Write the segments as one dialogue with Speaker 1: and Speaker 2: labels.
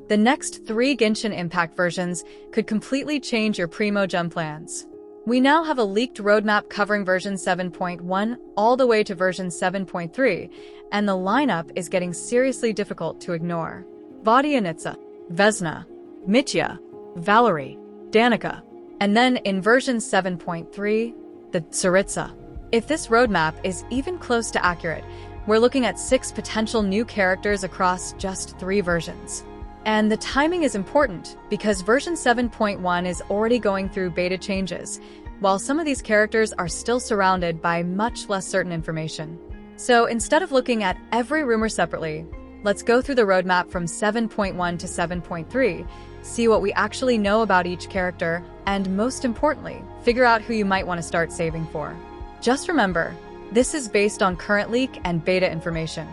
Speaker 1: The next 3 Genshin Impact versions could completely change your Primogem plans. We now have a leaked roadmap covering version 7.1 all the way to version 7.3, and the lineup is getting seriously difficult to ignore. Vodyanitsa Vesna, Mitya, Valerie, Nanoka, and then in version 7.3, the Tsaritsa. If this roadmap is even close to accurate, we're looking at 6 potential new characters across just 3 versions. And the timing is important because version 7.1 is already going through beta changes, while some of these characters are still surrounded by much less certain information. So instead of looking at every rumor separately, let's go through the roadmap from 7.1 to 7.3, see what we actually know about each character, and most importantly, figure out who you might want to start saving for. Just remember, this is based on current leak and beta information.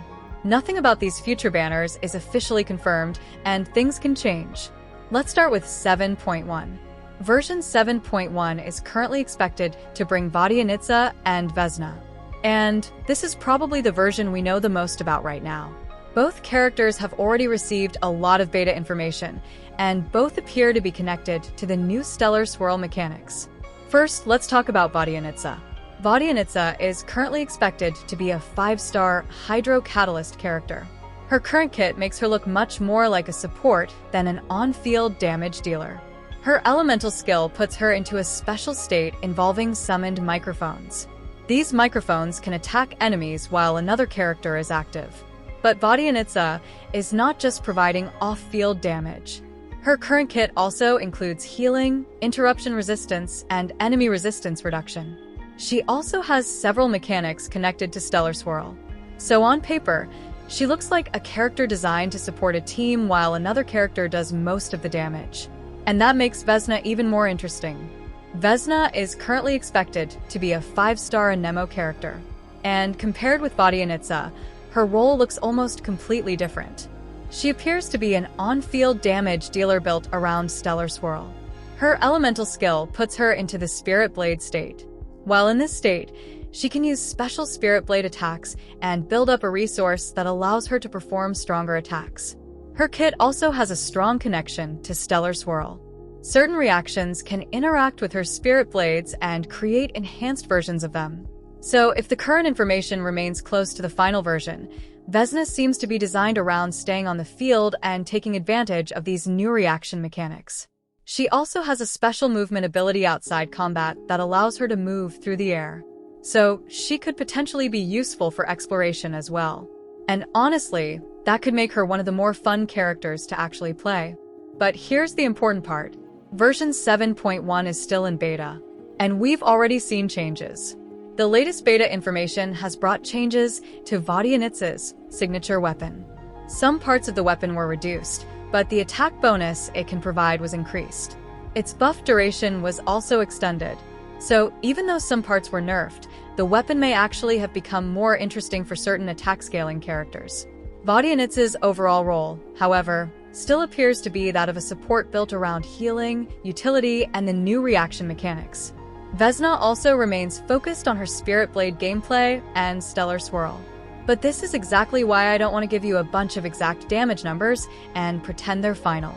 Speaker 1: Nothing about these future banners is officially confirmed, and things can change. Let's start with 7.1. Version 7.1 is currently expected to bring Vodyanitsa and Vesna. And this is probably the version we know the most about right now. Both characters have already received a lot of beta information, and both appear to be connected to the new Stellar Swirl mechanics. First, let's talk about Vodyanitsa. Vodyanitsa is currently expected to be a 5-star Hydro Catalyst character. Her current kit makes her look much more like a support than an on-field damage dealer. Her elemental skill puts her into a special state involving summoned microphones. These microphones can attack enemies while another character is active. But Vodyanitsa is not just providing off-field damage. Her current kit also includes healing, interruption resistance, and enemy resistance reduction. She also has several mechanics connected to Stellar Swirl. So on paper, she looks like a character designed to support a team while another character does most of the damage. And that makes Vesna even more interesting. Vesna is currently expected to be a 5-star Anemo character. And compared with Vodyanitsa, her role looks almost completely different. She appears to be an on-field damage dealer built around Stellar Swirl. Her elemental skill puts her into the Spirit Blade state. While in this state, she can use special Spirit Blade attacks and build up a resource that allows her to perform stronger attacks. Her kit also has a strong connection to Stellar Swirl. Certain reactions can interact with her Spirit Blades and create enhanced versions of them. So if the current information remains close to the final version, Vesna seems to be designed around staying on the field and taking advantage of these new reaction mechanics. She also has a special movement ability outside combat that allows her to move through the air. So she could potentially be useful for exploration as well. And honestly, that could make her one of the more fun characters to actually play. But here's the important part. Version 7.1 is still in beta, and we've already seen changes. The latest beta information has brought changes to Vodyanitsa's signature weapon. Some parts of the weapon were reduced, but the attack bonus it can provide was increased. Its buff duration was also extended. So even though some parts were nerfed, the weapon may actually have become more interesting for certain attack scaling characters. Vodyanitsa's overall role, however, still appears to be that of a support built around healing, utility, and the new reaction mechanics. Vesna also remains focused on her Spirit Blade gameplay and Stellar Swirl. But this is exactly why I don't want to give you a bunch of exact damage numbers and pretend they're final.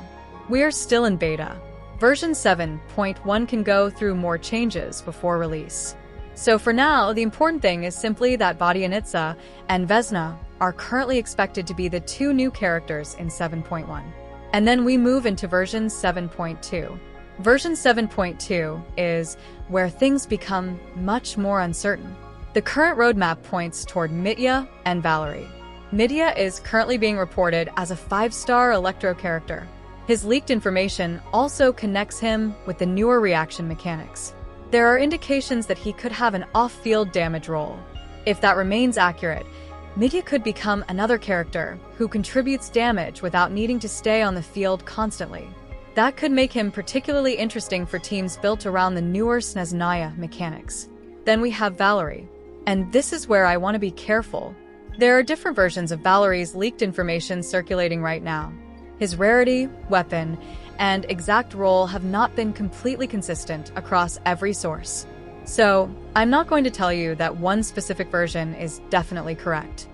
Speaker 1: We're still in beta. Version 7.1 can go through more changes before release. So for now, the important thing is simply that Vodyanitsa and Vesna are currently expected to be the 2 new characters in 7.1. And then we move into version 7.2. Version 7.2 is where things become much more uncertain. The current roadmap points toward Mitya and Valerie. Mitya is currently being reported as a 5-star Electro character. His leaked information also connects him with the newer reaction mechanics. There are indications that he could have an off-field damage role. If that remains accurate, Mitya could become another character who contributes damage without needing to stay on the field constantly. That could make him particularly interesting for teams built around the newer Snezhnaya mechanics. Then we have Valerie. And this is where I want to be careful. There are different versions of Valerie's leaked information circulating right now. His rarity, weapon, and exact role have not been completely consistent across every source. So, I'm not going to tell you that one specific version is definitely correct.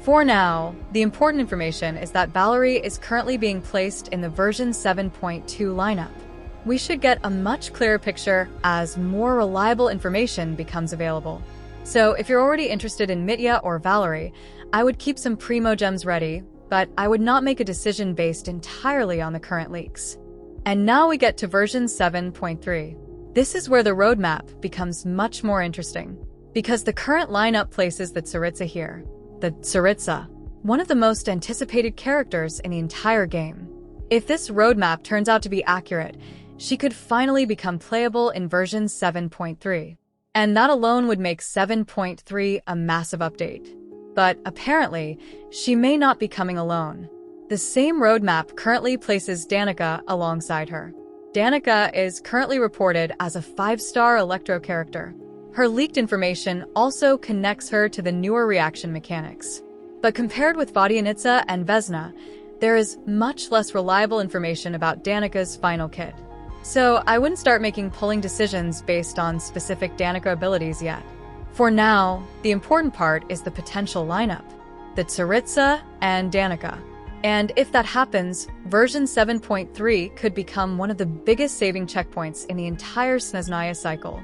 Speaker 1: For now, the important information is that Valerie is currently being placed in the version 7.2 lineup. We should get a much clearer picture as more reliable information becomes available. So if you're already interested in Mitya or Valerie, I would keep some Primogems ready, but I would not make a decision based entirely on the current leaks. And now we get to version 7.3. This is where the roadmap becomes much more interesting, because the current lineup places the Tsaritsa here. The Tsaritsa, one of the most anticipated characters in the entire game. If this roadmap turns out to be accurate, she could finally become playable in version 7.3. And that alone would make 7.3 a massive update. But apparently, she may not be coming alone. The same roadmap currently places Nanoka alongside her. Nanoka is currently reported as a 5-star Electro character. Her leaked information also connects her to the newer reaction mechanics. But compared with Vodyanitsa and Vesna, there is much less reliable information about Nanoka's final kit. So I wouldn't start making pulling decisions based on specific Nanoka abilities yet. For now, the important part is the potential lineup, the Tsaritsa and Nanoka. And if that happens, version 7.3 could become one of the biggest saving checkpoints in the entire Snezhnaya cycle.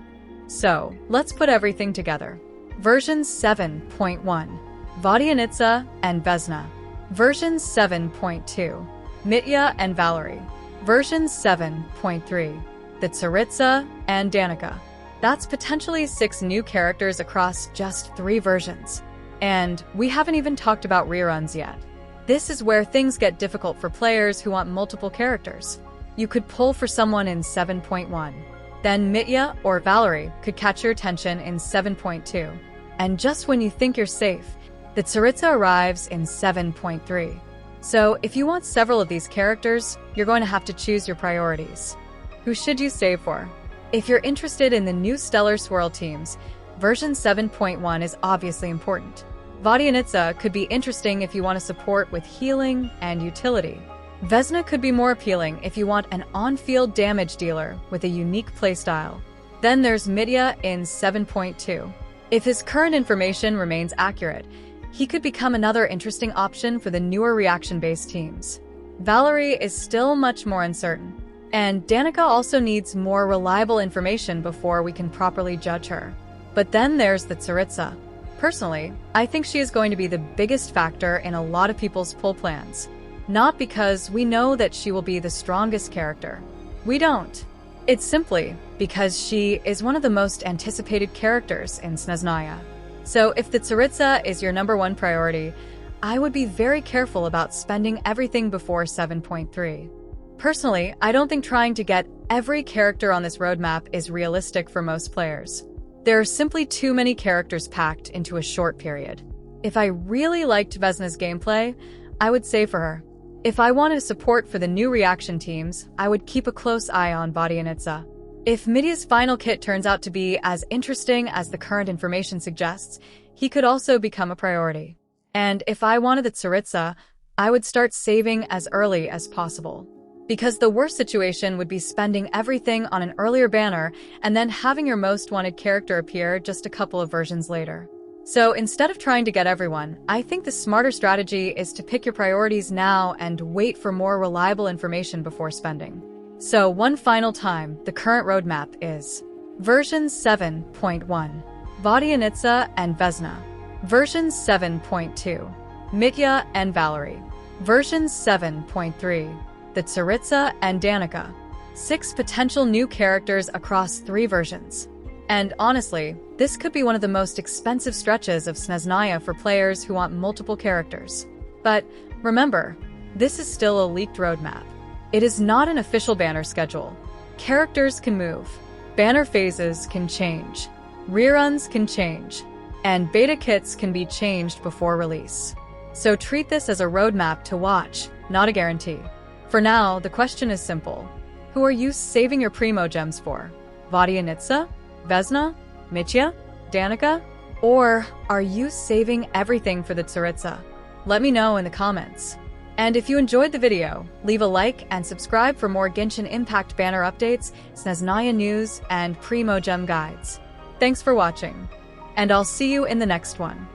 Speaker 1: So, let's put everything together. Version 7.1, Vodyanitsa and Vesna. Version 7.2, Mitya and Valerie. Version 7.3, the Tsaritsa and Nanoka. That's potentially 6 new characters across just 3 versions. And we haven't even talked about reruns yet. This is where things get difficult for players who want multiple characters. You could pull for someone in 7.1. Then Mitya or Valerie could catch your attention in 7.2. And just when you think you're safe, the Tsaritsa arrives in 7.3. So if you want several of these characters, you're going to have to choose your priorities. Who should you save for? If you're interested in the new Stellar Swirl teams, version 7.1 is obviously important. Vodyanitsa could be interesting if you want to support with healing and utility. Vesna could be more appealing if you want an on-field damage dealer with a unique playstyle. Then there's Mitya in 7.2. If his current information remains accurate, he could become another interesting option for the newer reaction-based teams. Valerie is still much more uncertain, and Nanoka also needs more reliable information before we can properly judge her. But then there's the Tsaritsa. Personally, I think she is going to be the biggest factor in a lot of people's pull plans. Not because we know that she will be the strongest character. We don't. It's simply because she is one of the most anticipated characters in Snezhnaya. So if the Tsaritsa is your #1 priority, I would be very careful about spending everything before 7.3. Personally, I don't think trying to get every character on this roadmap is realistic for most players. There are simply too many characters packed into a short period. If I really liked Vesna's gameplay, I would save for her. If I wanted support for the new reaction teams, I would keep a close eye on Vodyanitsa. If Mitya's final kit turns out to be as interesting as the current information suggests, he could also become a priority. And if I wanted the Tsaritsa, I would start saving as early as possible. Because the worst situation would be spending everything on an earlier banner and then having your most wanted character appear just a couple of versions later. So instead of trying to get everyone, I think the smarter strategy is to pick your priorities now and wait for more reliable information before spending. So one final time, the current roadmap is version 7.1, Vodyanitsa and Vesna. Version 7.2, Mitya and Valerie. Version 7.3, the Tsaritsa and Nanoka. 6 potential new characters across 3 versions. And honestly, this could be one of the most expensive stretches of Snezhnaya for players who want multiple characters. But remember, this is still a leaked roadmap. It is not an official banner schedule. Characters can move, banner phases can change, reruns can change, and beta kits can be changed before release. So treat this as a roadmap to watch, not a guarantee. For now, the question is simple. Who are you saving your Primogems for? Vodyanitsa? Vesna? Mitya? Nanoka? Or are you saving everything for the Tsaritsa? Let me know in the comments. And if you enjoyed the video, leave a like and subscribe for more Genshin Impact banner updates, Snezhnaya news, and Primogem guides. Thanks for watching, and I'll see you in the next one.